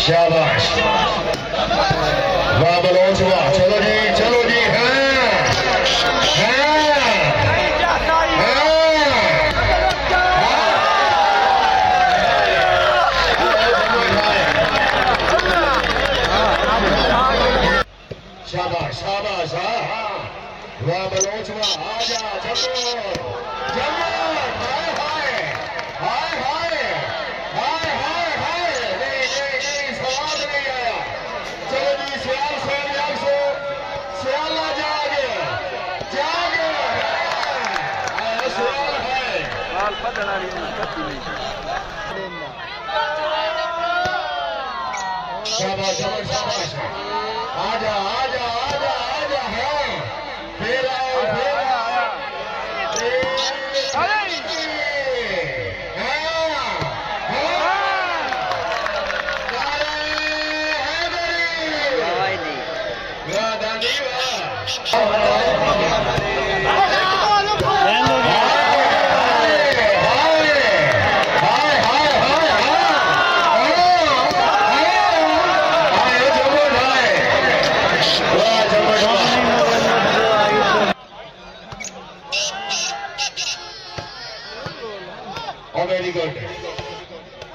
शाबाश वाह बलोच वाह चलो जी शाबाश शाबाश वाह बलोच वाह आजा चलो शाबाश शाबाश शाबाश आजा आजा आजा आजा हाँ फिर आओ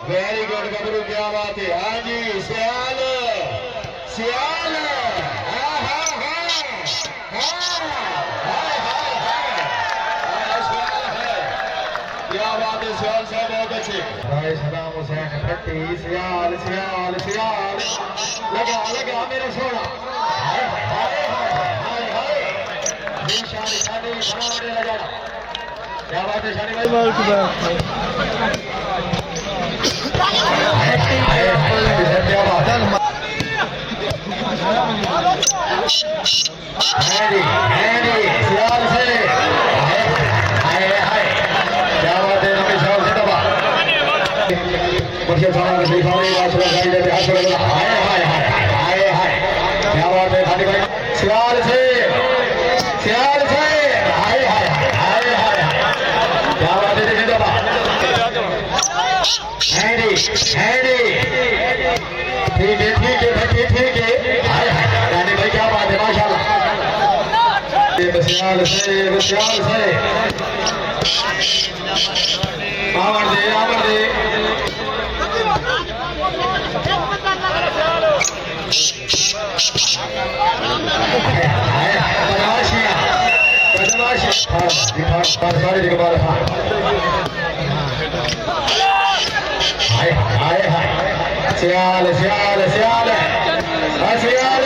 वेरी गुड गबरू क्या बात है हाँ जी सियाल सियाल क्या बात है सियाल साहब बहुत अच्छे भाई सदाम हुसैन भट्टी सियाल सियाल सियाल लगा लगा मेरा सोना क्या बात है शानी भाई सियाल से सियाल से हाय हाय हाय हाय क्या बात है ठीक है भाई ठीक है हाय हाय रानी भाई क्या बात है माशाल्लाह सियाल से आवर दे सियाल सियाल सियाल सियाल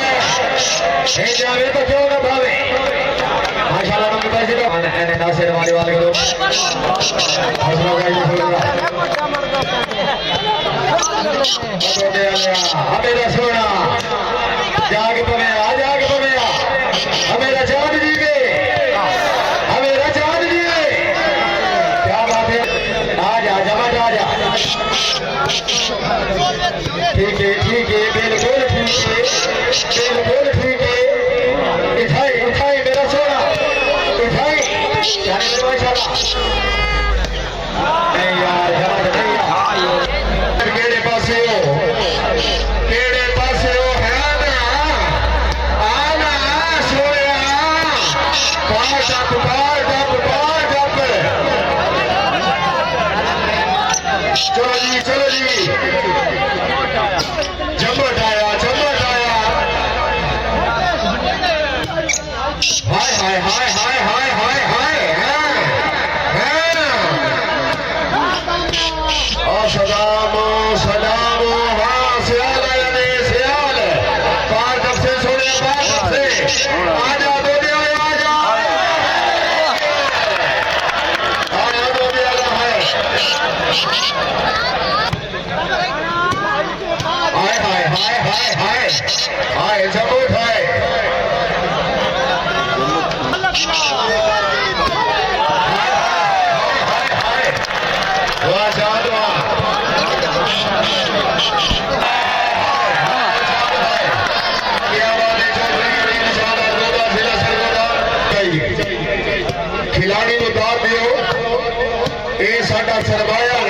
जावे तो क्यों ना भावे माशाल्लाह नंबर पैसे तो नासिर वाले वाले करो हौसला मेरा सोना जाग पवे हमेरा चांद जी के हमेरा चांद जी क्या बात है आजा जमा आजा ठीक है बिल्कुल ठीक है उठाई मेरा सोना उठाई नहीं यार केड़े पासे हो है आना सोया चलो जी झमट आया हाय सलाम हाँ सियाल सियाल पार कब से सोने आजा दो आजा हाय हाय हाय हाय हाय हाय जबूत है वाह जान वाह क्या बात है चौधरी निशाना गोदा जिला सरगोदा खिलाड़ी को दाद दियो ये साडा सरमाया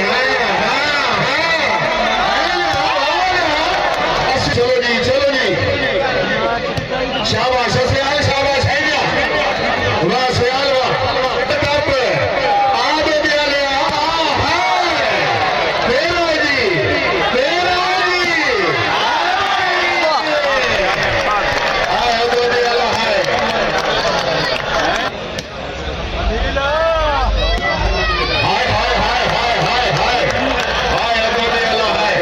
चलो जी शाबाश शाबाश है वाह सयाल वाह टप आगे दिया ले तेरा जी आए दो दिया ला है हाय हाय हाय हाय हाय हाय हाय दो दिया ला है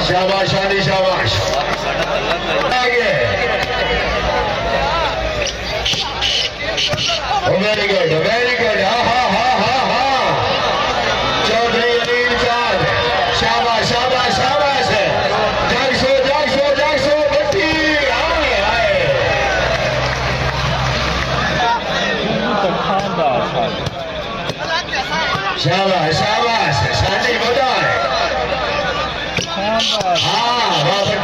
शाबाश शादी शाबाश वेरी गुड हा हा हा हा हा चौधरी अलीम चांद शाबाश शाबाश शाबाश जागसो भट्टी आए आए शाबाश शाबाश शादी बता हाँ वाह